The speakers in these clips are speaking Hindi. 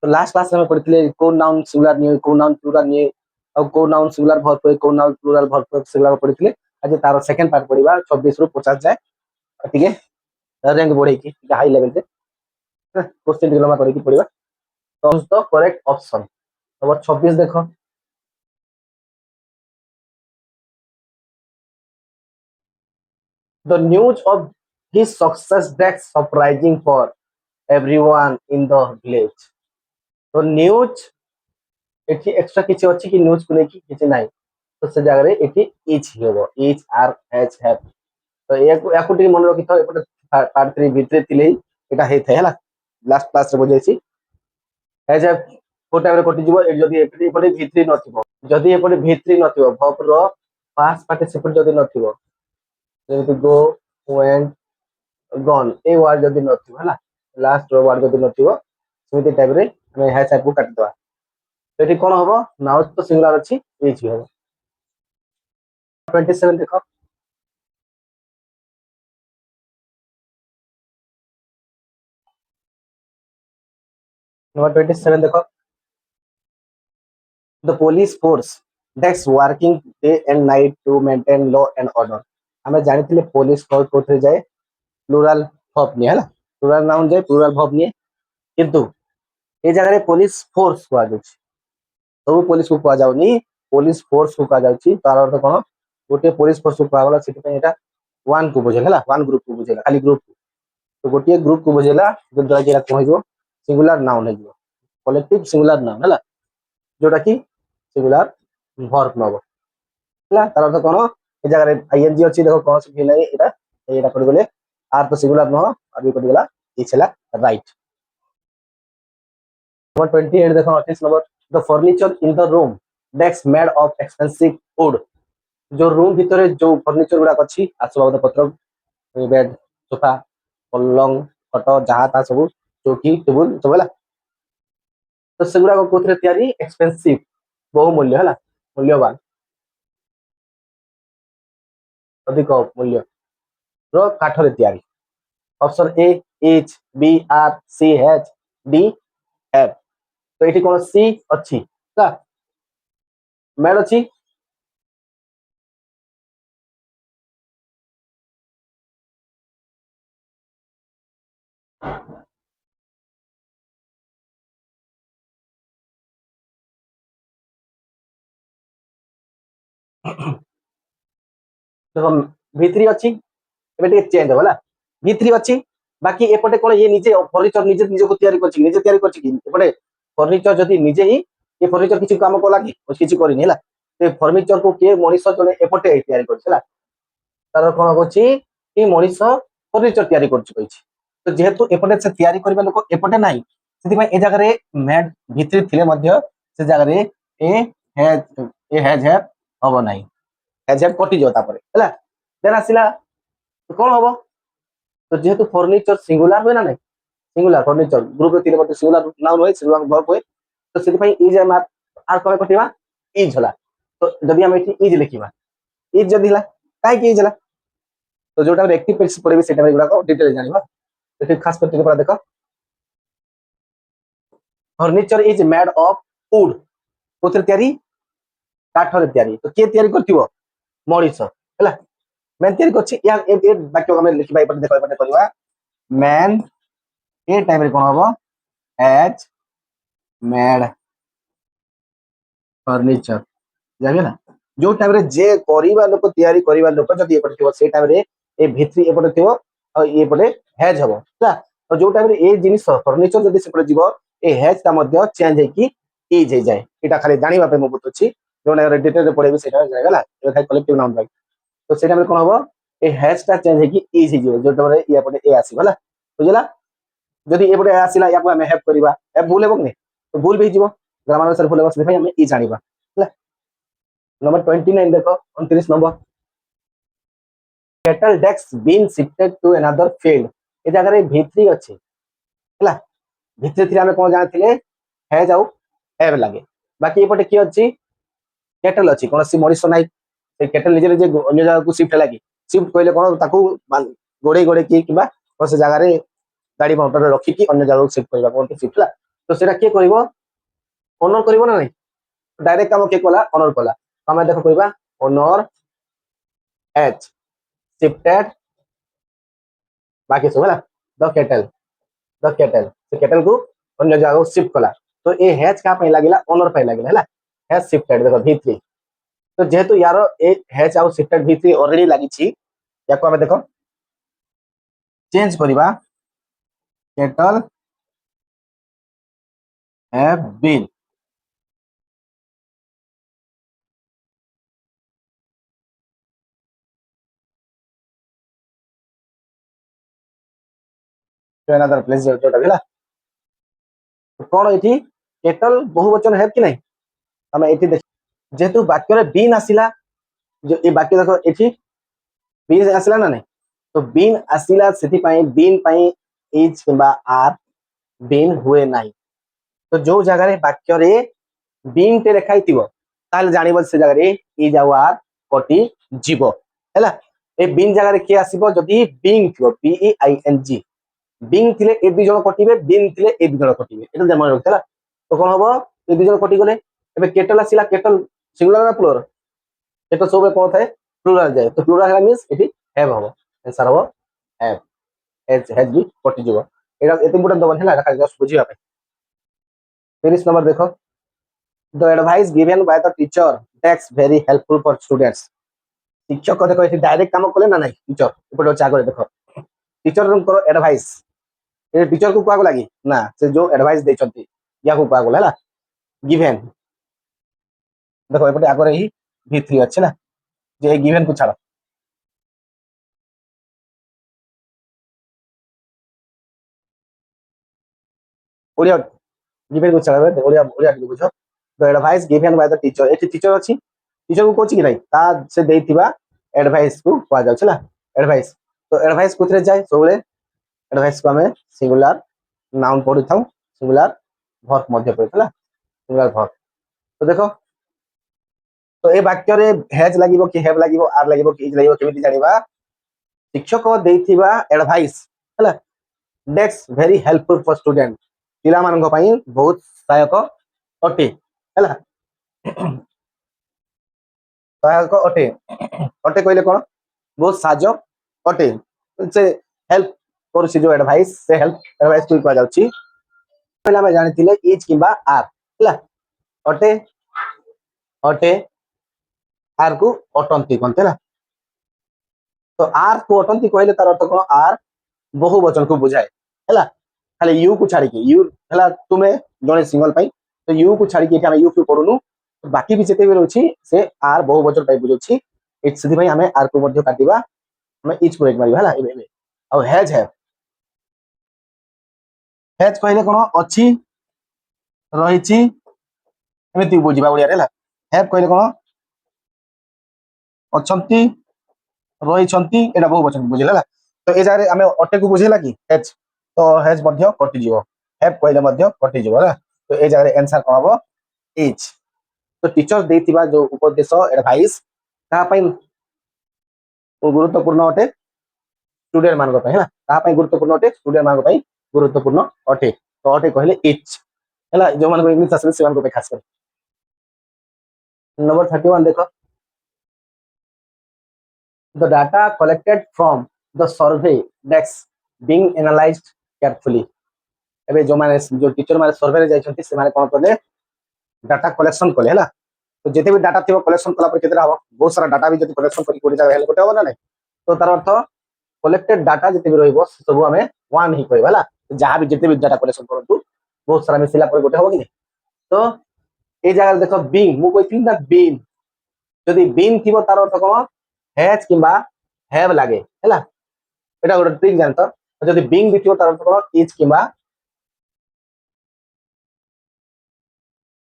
तो लास्ट क्लास में पढ़िଥିଲେ को नाउन सिंगुलर निये को नाउन प्लुराल निये और को नाउन सिंगुलर वर्ब हुए को नाउन प्लुराल वर्ब सिंगुलर पढ़िଥିଲେ आज तार सेकंड पार्ट पढ़िबा 26 रु 50 जाए ठीक है रैंक बढ़े की हाई लेवल से क्वेश्चन डिप्लोमा करके पढ़िबा तो द करेक्ट ऑप्शन नंबर 26 देखो the news of his success that surprising for everyone in the village तो न्यूज एठी एक्स्ट्रा किछि अछि कि न्यूज को लेकी किछि नाही तो से जगह रे एठी इच हेबो इच आर एच हैव तो याकु टी मन रखि तो एपटे पार्ट 3 भितरे थिले एटा हे थे हला लास्ट क्लास रे बुझैछि एज ए को टाइम रे कटि जीवो जदी एपटे भितरी नथिबो जदी एपटे भितरी नथिबो वर्ब रो पास्ट पार्टिसिपल जदी नथिबो जेति go went gone a word जदी नथिबो हला लास्ट रो वर्ड जदी नथिबो सेति टाइम रे हम हैश टैग को काटि दवा तो एठी कोन होबो नाउ तो सिंगुलर अछि इच होबो 27 देखो नंबर 27 देखो the police force that's working day and night to maintain law and order हमें जानिथिले पुलिस फोर्स कोथे जाए प्लुरल वर्ब नि हला प्लुरल नाउन जाए प्लुरल वर्ब नि किंतु ए जगह रे पुलिस फोर्स को आजुछि सब पुलिस को को जाउनी पुलिस फोर्स को का जाउछि तार अर्थ कोन गोटे पुलिस फोर्स को पागला सिटी पे एटा वन को बुझेला हला वन ग्रुप को बुझेला खाली ग्रुप तो गोटे ग्रुप को बुझेला जो द्वारा जेला कोन हिजो सिंगुलर नाउन हिजो कलेक्टिव सिंगुलर नाउन हला जोटा की सिंगुलर वर्ब नबो हला तार अर्थ कोन ए जगह रे आईएनजी अछि देखो कोन से फिल एटा एटा कर गेले आर तो सिंगुलर न आर भी कर गेला इच हला राइट नंबर 28 देखो 28 number the furniture in the room that's made of expensive would जो रूम भीतर जो फर्नीचर गुडा अछि आसबाब पत्र बेड सोफा पलंग खट जहा ता सब चौकी टेबल सब हला तो सेगुडा को कोथरे तयारी एक्सपेंसिव बहुमूल्य हला मूल्यवान अधिक मूल्य रो काठरे तयारी ऑप्शन ए एच बी आर सी एच डी एफ तो एठी कोन सी अछि का मेड अछि देखो भीतरी अछि एबे टे चेंज होला भीतरी अछि बाकी एपटे कोन ये निजे फर्नीचर निजे निजे को तयारी करछि कि एपटे फर्नीचर जदी निजे ही ये फर्नीचर किछि काम को लागी किछि करिनि हला ते फर्नीचर को के मनिष जने एपटे तयारी करछि हला तार कोन होछि कि मनिष फर्नीचर तयारी करछि कहिछि तो जेहेतु एपटे से तयारी करबा लोक एपटे नाही सेति भाई ए जगह रे मैड भीतरी थिले मध्य से जगह रे हैज हैव हबो नाही हैज हैव कटि जो तापर हला देन आसिला तो कोन हबो तो जेहेतु फर्नीचर सिंगुलर होय ना नहीं सिंगुलर फर्नीचर ग्रुप रे थिले मध्य सिंगुलर नाउन होय सिंगुलर वर्ब होय तो सेति भाई इज मार आर कोन कटिबा इज होला तो जदी हम एठी इज लिखिबा इज जदी हला काई कि इज हला तो जोटा एक्टिव पेज पड़े सेटा में गुडा को डिटेल जानिबा तो खास कर पड़ा देखो furniture is made of wood कोथरे तयारी काठरे तयारी तो के तयारी करथिबो मणिस हला मैन तयारी करछि या ए वाक्य हम लिखिबा एपटे देखो एपटे करबा मैन ए टाइम रे कोन हबो एज मेड फर्नीचर जानिबे ना जो टाइम रे जे करिबा लोक तयारी करिबा लोक जदी एपटे थिबो से टाइम रे ए भित्री एपटे थिबो और एपटे हैज हबो हला और जो टाइम रे ए जिनिस फर्नीचर जदी सेपटे जीवो ए हैज ता मध्य चेंज है कि इज हे जाय एटा खाली जानिबा पे मो बुझछि जो ना डिटेल रे पढेबे सेटा जायगला ए खाली कलेक्टिव नाउन भाई तो सेटा में कोन हबो ए हैज ता चेंज है कि इज हे जीवो जो टाइम रे ए एपटे ए आसी हला बुझला जदी एपटे आसीला या को हम हैव करिबा ए भूल हेबो ने तो भूल भी जीवो ग्रामर अनुसार भूल हेबो से भाई हम ई जानिबा हला नंबर 29 देखो 29 number cattle decks been shifted to another field ए जगह रे भित्री अछि हला भित्री थी हम कोन जानथिले है जाऊ हैव लागे बाकी एपटे की अछि कैटल अछि कोन सी मनिष नाही से कैटल निजे निजे अन्य जगह को शिफ्ट लागी शिफ्ट कइले कोन ताकू गोडे गोडे की किबा कोन से जगह रे गाड़ी मोटर रखी की अन्य जगह को शिफ्ट करबा कोन शिफ्ट ला তো সেটা কিଏ କରିବ ଓନର କରିବ ନା ନାହିଁ ডাইরেক্ট কাম কিଏ কলা ଓନର কলা ଆମେ ଦେଖ କହିବା ଓନର H shifted बाकी सब है द केटल से केटल को अन्य जगह शिफ्ट कला तो ये हैज का पे लागिला ओनर पे लागिला हैला हैज शिफ्टेड देखो v3 तो जेहेतु यार ए हैज आउ शिफ्टेड v3 ऑलरेडी लागि छी याको हमें देखो चेंज करबा cattle have been to another place जोटा हैला तो कोन एठी केटल बहुवचन है कि नहीं हमें एठी देख जेहेतु वाक्य रे बीन आसिला जो ए वाक्य देखो एठी बीन आसिला ना नहीं तो बीन आसिला सेति पई बीन पई इज किबा आर बीन हुए नहीं तो जो जगह रे वाक्य रे बीन टे लेखाई थिबो ताल जानिबो से जगह रे इज आउ आर कटी जीवो हैला ए बीन जगह रे के आसीबो जदी बीइंग थिबो B E I N G being थिले ए दु जण कटिबे बीन थिले ए दु जण कटिबे एटा जमा रखला तो कोन हबो ए दु जण कटि गले एबे केटल आसिला केटल सिंगुलर ना प्लुरल केटल सबे कोन थाए प्लुरल जाय तो प्लुरल हैला मींस एटी हैव हबो आंसर हबो हैव हैज भी कटि जीवो एटा एते इम्पोर्टेंट दबन हैला रखा जस्ट बुझिया पे 30 नंबर देखो the advice given by the teacher that's very helpful for students शिक्षक देखो एटी डायरेक्ट काम कले ना नहीं टीचर एपटे चागर देखो टीचर को एडवाइस ये टीचर को कुआ लगी ना से जो एडवाइस देछंती या को कुआ हैला गिवन देखो एपटे आगरे ही v3 अछि ना जे गिवन को छाड़ ओडिया गिवन को छाड़ ओडिया ओडिया बुझो the advice given by the teacher eighty teacher अछि टीचर को कोची कि नहीं ता से देथिबा एडवाइस को कुआ जाउ छला एडवाइस तो एडवाइस कोथरे जाय सोले एडवाइस को हमें सिंगुलर नाउन पढि थाउ सिंगुलर वर्ब मध्य पढितला सिंगुलर वर्ब तो देखो तो ए वाक्य रे हैज लागिवो कि हैव लागिवो आर लागिवो कि इज लागिवो केमिति जानिबा शिक्षक देथिबा एडवाइस हला that's very helpful for student पिला मानन पई बहुत सहायक अटे हला सहायक अटे अटे कहले कोन बहुत साहाय्य अटे से हेल्प करछि जो एडवाइस से हेल्प एडवाइस को कह जाउछि पहला मैं जानिथिले इज किबा आर हला अटे अटे आर को अटंती कोनते ना तो आर को अटंती कहले तार अर्थ कोन आर बहुवचन को बुझाए हला खाली यू को छाड़ी के यू हला तुमे जने सिंगल पाई तो यू को छाड़ी के हम यू क्यों करूनु तो बाकी भी जेते बेर अछि से आर बहुवचन पाई बुझोछि इट सिधि भाई हमें आर को मध्य काटिबा हमें इच को एक मारिबा हला एबे और हैज कहले कोन अछि रहिछि एमिति बुझिबा ओडिया रे हला हैव कहले कोन अछंती रहिछंती एटा बहुवचन बुझिला हला तो ए जारे हमें अटे को बुझेला कि हैज तो हैज मध्य कटि जीवो हैव कहले मध्य कटि जीवो हला तो ए जारे आंसर कोन हबो इज तो टीचर देथिबा जो उपदेश एडवाइस ता पई गुरुत्वपूर्ण अटे स्टूडेंट मान को है ता पई गुरुत्वपूर्ण अटे स्टूडेंट मान को गुरुत्वपूर्ण अटे तो अटे कहले इच हैला जो मान को इंग्लिश आसे से मान को खास कर नंबर 31 देखो the data collected from the survey desk being analysed carefully एबे जो माने जो टीचर माने सर्वे रे जाइछंती से माने कोन करले डाटा कलेक्शन करले हैला तो जेते भी डाटा थिबो कलेक्शन कला पर केतरा हो बहुत सारा डाटा भी जति कलेक्शन करी कोडी जागा हेले कोटे हो ना नहीं तो तार अर्थ कलेक्टेड डाटा जिते भी रहइबो सब हमें वन ही कहबा हला जहां भी जिते भी डाटा कलेक्शन करंतु बहुत सारा मिसिला पर गोटे हो कि नहीं तो ए जगह देखो बीइंग मु कहिथिन ना बीइंग जदी बीइंग थिबो तार अर्थ कोन हैज किबा हैव लागे हला एटा गोटे ट्रिक जानतो जदी बीइंग दिथिबो तार अर्थ कोन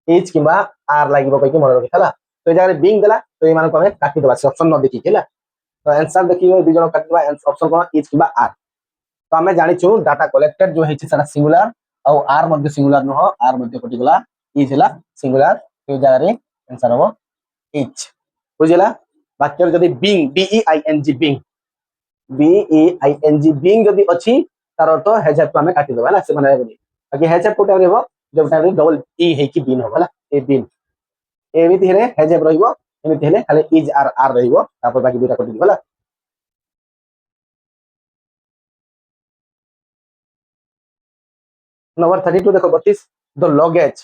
इज किबा आर लागिबो कहि के मन रखि हला तो ए जगह बीइंग देला तो ए मान को हमें काटी देबा ऑप्शन न देखि हला तो आंसर देखियो दि जण काटिबा ऑप्शन कोन इज किबा आर तो हमें जानि छु डाटा कलेक्टेड जो हेछि सारा सिंगुलर और आर मध्ये सिंगुलर न हो आर मध्ये कटिगला इज हला सिंगुलर तो जगह रे आंसर हो इज बुझिला वाक्य जदी being B E I N G being B E I N G being जदी अछि तार अर्थ हैज हैव हमें काटी देबा हला से माने बाकी हैज हैव कोटे रहबो जब टाइम डबल ई है कि बीन होगा ए बीन एमिति हेले हेजेब रहिबो एमिति हेले खाली इज आर आर रहिबो तापर बाकी दुटा कटि दिबला नंबर 32 देखो 32 द लगेज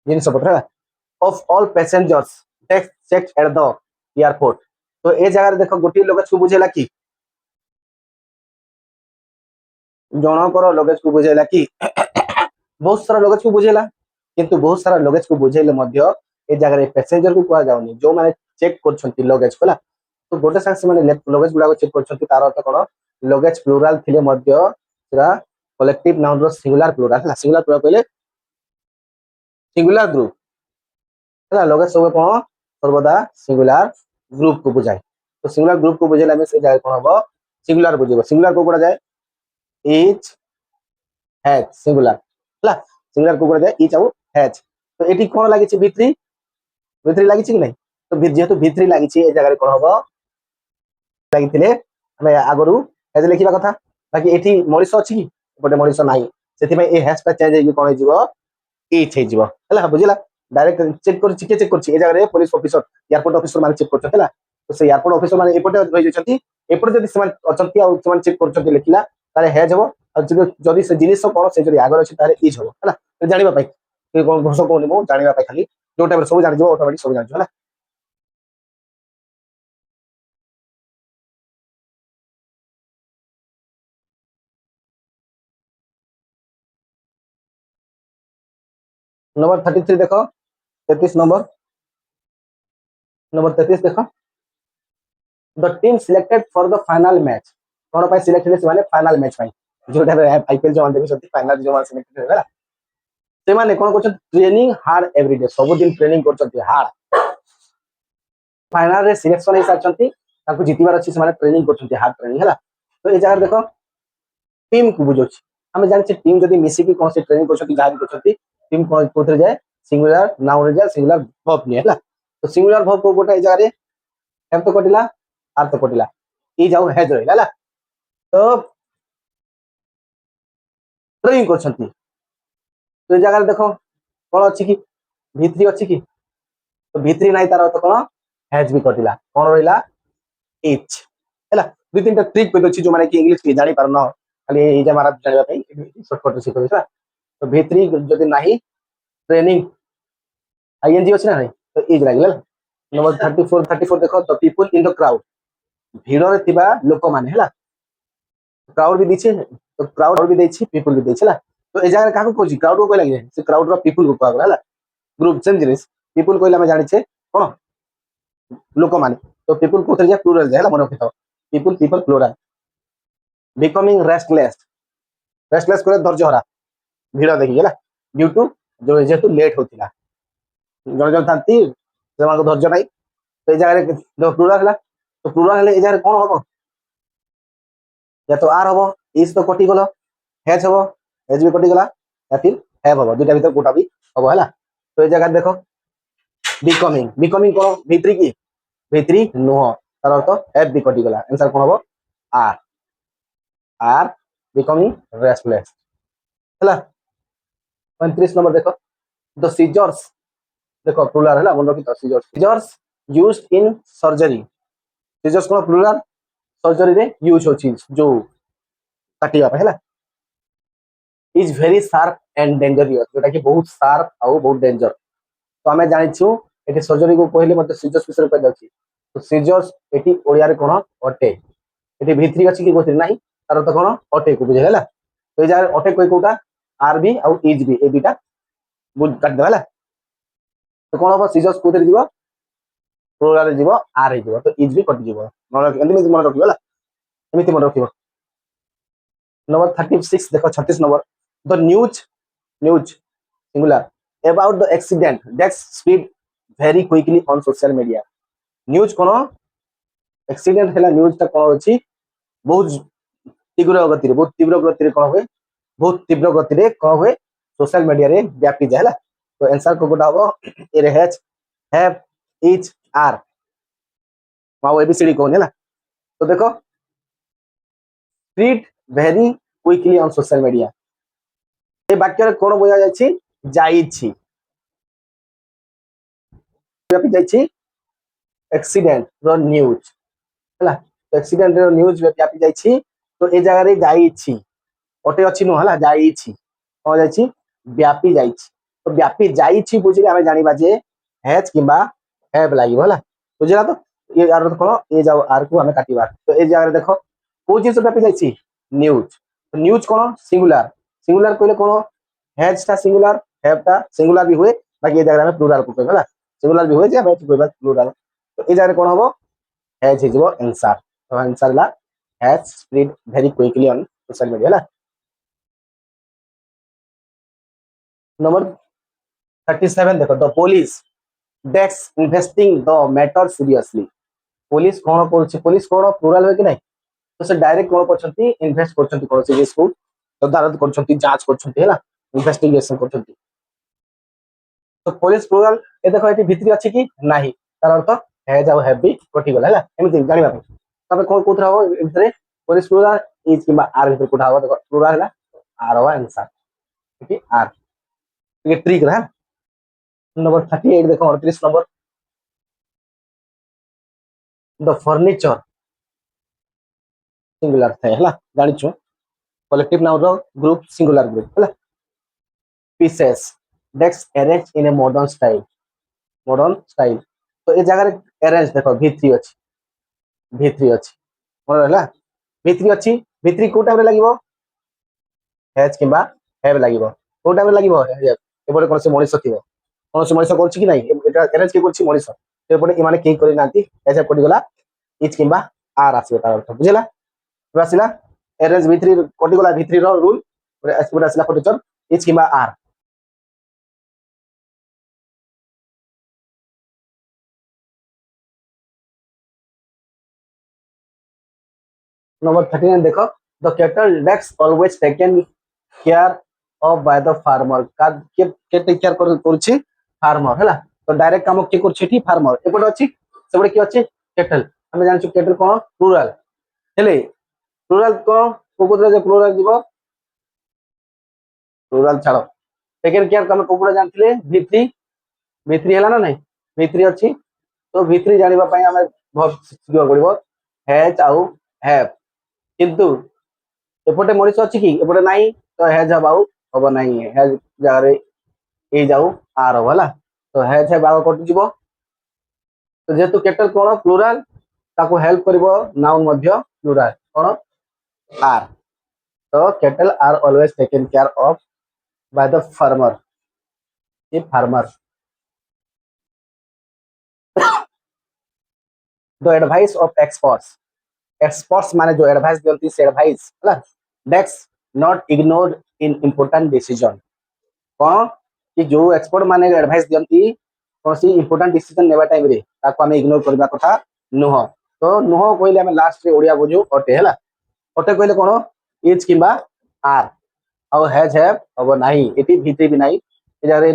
जिनस पत्र of all passengers takes check at the airport तो ए जगह रे देखो गोटी लगेज को बुझेला कि जनकर लगेज को बुझेला कि बहुत सारा लगेज को बुझेला किंतु बहुत सारा लगेज को बुझेले मध्य ए जगह रे पैसेंजर को कुआ जाउनी जो माने चेक करछंती लगेज कोला तो गोटे सांग से माने लगेज गुडा को चेक करछंती तार अर्थ कोन लगेज प्लुराल थिले मध्य सेरा कलेक्टिव नाउन रो सिंगुलर प्लुराल कहले सिंगुलर ग्रुप है लगेज सब कोन सर्वदा सिंगुलर ग्रुप को बुझाए तो सिंगुलर ग्रुप को बुझेला में से जाय कोन हबो सिंगुलर बुझिबो सिंगुलर को कोडा जाय इच हैज सिंगुलर हला सिंगुलर को कोडा जाय इच आउ हैज तो एटी कोन लागि छि भित्री भित्री लागि छि कि नै तो जेहेतु भित्री लागि छि ए जगह रे कोन हबो लागि थिले हमें आगरु हैज लिखिबा कथा बाकी एटी मरिस अछि कि गोटे मरिस नाही सेति में ए हैज टा चेंज हे कोन हिजबो इच हेजिबो हला बुझिला डायरेक्ट चेक कर के चेक करछि ए जगह रे पुलिस ऑफिसर एयरपोर्ट ऑफिसर माने चेक करछथि हला तो से एयरपोर्ट ऑफिसर माने एपटे रहि जछथि एपटे जदि समान अछथि आ समान चेक करछथि लिखिला तारे हैज हबो आ जदि से जिनिस कोन से जदि आगर अछि तारे इज हबो हला तो जानिबा पई के कोन घोष कोन मो जानिबा पई खाली जो टाइम सब जानि जो ऑटोमेटिक सब जानि हला नंबर 33 देखो 33 नंबर 33 देखो the team selected for the final match cone pi selected से माने फाइनल मैच पाई जो टाइम आईपीएल जो देखि सती फाइनल जो सिलेक्टेड होला से माने कोन करछ ट्रेनिंग हार्ड एवरीडे सब दिन ट्रेनिंग करछथि हार्ड फाइनल रे सिलेक्शन हे साचंती ताको जितिबार अछि से माने ट्रेनिंग करछथि हार्ड ट्रेनिंग हला तो ए जगह देखो टीम को बुझोछि हमें जानि टीम जदि मिसी की कोन से ट्रेनिंग करछथि जाहि करछथि टीम कोथरे जाय सिंगुलर नाउन रे जाय सिंगुलर वर्ब नि हला तो सिंगुलर वर्ब को गोटा ए जगह रे एम तो कटिला आर तो कटिला ई जाऊ हेज रहिला हला तो ट्रेनिंग करछथि तो ए जगह रे देखो कोन अछि कि भित्री अछि कि तो भित्री नाही तार अर्थ कोन हैज भी कटिला कोन रहिला इच हला दुई तीन टा ट्रिक पे अछि जो माने कि इंग्लिश के जानि पार न खाली ए जे मारा जानिबा पई शॉर्टकट से कहबा तो भित्री जदि नाही ट्रेनिंग आईएनजी अछि ना नहीं तो इज लागिला नंबर 34 देखो the people in the crowd भीड़ रे थिबा लोक माने हला क्राउड भी दिछे तो क्राउड भी देछि पीपल भी देछि हला तो ए जगह काको कोछि क्राउड को लागि से क्राउड रो पीपल को कहला हला ग्रुप सेम जिनिस पीपल कोइला में जानि छे कोन लोक माने तो पीपल को थरे जा प्लुरल जा हला मन रखितो people people plural becoming restless करे धैर्य हरा भीड़ देखि हला ड्यू टू जो जेतु लेट होतिला जन जन थांती सेमान को धैर्य नाही तो ए जगह जो प्लुरल हला तो प्लुरल हले ए जगह कोन हबो या तो आर हबो इज तो कटि गलो हैज हबो हैज भी कटि गला या फिर हैव हबो दुटा भीतर कोटा भी हबो हला तो ए जगह देखो बिकमिंग कोन भित्री की भित्री नुह तार अर्थ हैव भी कटि गला आंसर कोन हबो आर आर बिकमिंग रेस्टलेस हला 35 नंबर देखो द सीजर्स देखो प्लुरल हला मन रखि scissors used in surgery scissors कोन प्लुरल सर्जरी रे यूज होछि जो काटिया पे हला is very sharp and dangerous जोटा कि बहुत शार्प और बहुत डेंजर तो हमें जानि छु एटी सर्जरी को कहले मते सीजर्स विषय पे जाछि तो सीजर्स एटी ओडिया रे कोन अटे एटी भित्री अछि कि गोत्री नाही तार तो कोन अटे को बुझे हला तो ए जा अटे कोइ कोटा आर बी और इज बी ए दुटा बुझ काट दे हला तो कोन हो सीजर्स कोथि जीवो प्लुरल जीवो आर हे जीवो तो इज बी कट जीवो मन रखिबो हला एमिति मन रखिबो नंबर 36 देखो 36 number the news singular about the accident that spread very quickly on social media news cone accident हला न्यूज ता कोन अछि बहुत तीव्र गति रे कोन होय बहुत तीव्र गति रे कोन होय सोशल मीडिया रे व्यापी जायला तो आंसर को गोटा हो ए रे हैव इच आर माओ एबीसीडी कोन हला तो देखो spread very quickly on social media ए वाक्य रे कोन बुझा जायछि ଯାଇଛି ବ୍ୟାପି ଯାଇଛି ଆକ୍ସିଡେଣ୍ଟ ର ନ୍ୟୁଜ ହେଲା ଆକ୍ସିଡେଣ୍ଟ ର ନ୍ୟୁଜ ବ୍ୟାପି ଯାଇଛି ତ ଏ ଜାଗାରେ ଯାଇଛି ଅଟେ ଅଛି ନୁହଁ ହେଲା ଯାଇଛି କଣ ଯାଇଛି ବ୍ୟାପି ଯାଇଛି ତ ବ୍ୟାପି ଯାଇଛି ବୁଝିଲେ ଆମେ ଜାଣିବା ଯେ ହେଜ୍ କିମ୍ବା ହେଭ୍ ଲାଗିବ ହେଲା ବୁଝିଲା ତ ଏ ଆର କଣ ଏ ଯାଉ ଆର କୁ ଆମେ କାଟିବା ତ ଏ ଜାଗାରେ ଦେଖ କୋଉ ଜିନିଷ ବ୍ୟାପି ଯାଇଛି ନ୍ୟୁଜ ନ୍ୟୁଜ କଣ ସିଙ୍ଗୁଲାର ସିଙ୍ଗୁଲାର କହିଲେ କଣ ହେଜ୍ ଟା ସିଙ୍ଗୁଲାର ହେଭ୍ ଟା ସିଙ୍ଗୁଲାର ବି ହୁଏ ବାକି ଏ ଜାଗାରେ ଆମେ ପ୍ଲୁରାଲ କୁ କହିବା ହେଲା ସିଙ୍ଗୁଲାର ବି ହୁଏ ଯେ ଆମେ କହିବା ପ୍ଲୁରାଲ ତ ଏ ଜାଗାରେ କଣ ହବ ହେଜ୍ ହେଇଯିବ ଆନ୍ସର ତ ଆନ୍ସର ହେଲା has spread very quickly on social media ହେଲା नंबर 37 देखो the police desks investing the matter seriously police कौन କରୁଛି पुलिस कौन प्लुराल है कि नहीं तो से डायरेक्ट कौन करछंती इन्वेस्ट करछंती कोन सीरीज को तदारत करछंती जांच करछंती हैला इन्वेस्टिगेशन करछंती तो पुलिस प्लुराल ए देखो एटी भितरी अछि कि नाही तार अर्थ हैज आउ हैव भी कटि गला हैला एमिति जानिबा तबे कोन कोथरा हो भितरे पुलिस प्लुराल इज किबा आर भितर कोठा हो देखो प्लुराल हैला आर हो आंसर ठीक आर ये ट्रिक रहा नंबर 38 देखो 38 नंबर द फर्निचर सिंगुलर थाए हैला जानिछु कलेक्टिव नाउन रो ग्रुप सिंगुलर ग्रुप हैला pieces desk arrange in a modern style तो ए जगह अरेंज देखो भित्री अछि मोर हैला भित्री अछि भित्री को टाइम रे लागिवो हैज किबा हैव लागिवो को टाइम रे लागिवो एबोले कोन से मଣିଷ थिवो कोन से मଣିଷ करछि कि नाही एटा अरेंज के करछि मଣିଷ एबोले इ माने के करि नांती ऐसे पडी गला इज किबा आर आसीबो तार अर्थ बुझिला आसिला अरेंज भित्री कटि गला भित्री रो रूल पूरा आसिला फर्नीचर इज किबा आर नंबर 39 देखो the cattle decks always taken care of by the farmer का के टेक केयर करछि फार्मर हैला तो डायरेक्ट काम के करछि ठी फार्मर एपट अछि सेबडे की अछि कैटल हमें जानछु कैटल कोन प्लुरल हेले प्लुरल को कोकुदरे जे प्लुरल जीवो प्लुरल छाड़ो टेकन केयर हम कोकुडा जानथिले भित्री भित्री हैला ना नहीं भित्री अछि तो भित्री जानिबा पई हमें बहुत सिखिबा पड़िबो हैज आउ हैव किंतु एपटे मଣିଷ ଅଛି କି ଏପଟେ ନାହିଁ ତ ହେଜ୍ ହବ ହବ ନାହିଁ ହେଜ୍ ଜାଗାରେ ଏଇ ଯାଉ ଆର ହବ ହେଲା ତ ହେଜ୍ ହେବ୍ ଆଗ କଟିଯିବ ତ ଯେହେତୁ କେଟଲ କଣ ପ୍ଲୁରାଲ ତାକୁ ହେଲ୍ପ କରିବ ନାଉନ ମଧ୍ୟ ପ୍ଲୁରାଲ କଣ ଆର ତ cattle are always taken care of by the farmer a farmer the advice of experts माने जो एडवाइस दियंती से एडवाइस होला desks not ignore in important decision कौन कि जो एक्सपर्ट माने एडवाइस दियंती कौन सी इंपोर्टेंट डिसीजन नेबा टाइम रे ताको हमें इग्नोर करबा कथा नुह तो नुह कहले हमें लास्ट रे ओडिया बुझू अटे हैला अटे कहले कोन इज किबा आर आउ हैज हैव अब नाही एटी भितरी भी नाही ए जारे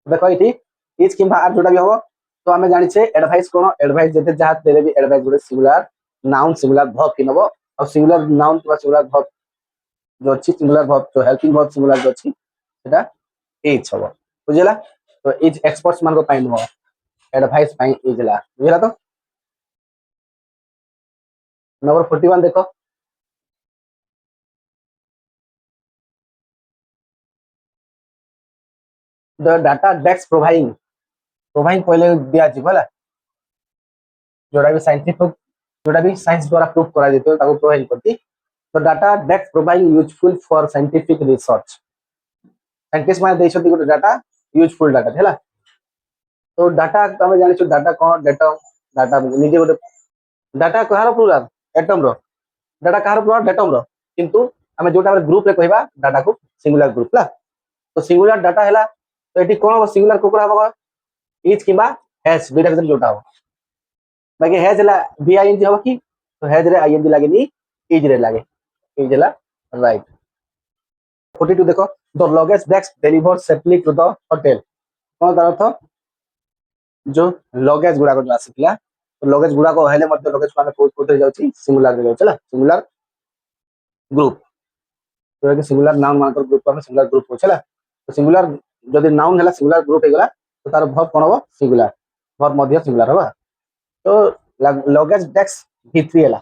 देखो इटी इज किबा आर जोटा भी हो तो हमें जानि छे एडवाइस कोन एडवाइस जते जहा देले भी एडवाइस जोड़े सिंगुलर नाउन सिंगुलर वर्ब कि नबो और सिंगुलर नाउन तो सिंगुलर वर्ब जो अछि सिंगुलर वर्ब जो हेल्पिंग वर्ब सिंगुलर जो अछि सेटा इज हबो बुझिला तो इज एक्सपर्ट्स मान को पाइन हो एडवाइस पाइन इज ला बुझिला तो नंबर 41 देखो द डाटा डेस्क प्रोवाइडिंग पहले दिया जिवला जोड़ा भी साइंटिफिक जोड़ा भी साइंस द्वारा प्रूव करा जेतो ताको प्रोवाइड करती तो data desk providing useful for scientific research scientist माने देछती गोटे डाटा यूजफुल डाटा हैला तो डाटा तमे जानि छु डाटा कोन डाटा डाटा निजे गोटे डाटा कहार प्लुराल एटम रो डाटा कहार प्लुराल एटम रो किंतु हमें जोटा ग्रुप रे कहबा डाटा को सिंगुलर ग्रुप ला तो सिंगुलर डाटा हैला तो एटी कोन हो सिंगुलर कोकड़ा हो इज किबा हैज दुटा भीतर जोटा हो बाकी हैज ला भी आईएनजी हो कि तो हैज रे आईएनजी लागेनी इज रे लागे इज ला राइट 42 देखो the luggage desk deliver safely to the hotel कोन तार अर्थ जो लगेज गुड़ाक जो आसीला लगेज गुड़ाक हेले लगेज को आम कोथे जाऊँ सिंगुलर रे जाऊँ सिंगुलर ग्रुप जोटा कि सिंगुलर नाउन मान ग्रुप को सिंगुलर ग्रुप हो तो सिंगुलर जदि नाउन है सिंगुलर ग्रुप होगा तो तार भर्ब कौन हम सिंगुलर भर्ब सिंगुलर हवा तो लगेज डेस्क V3 है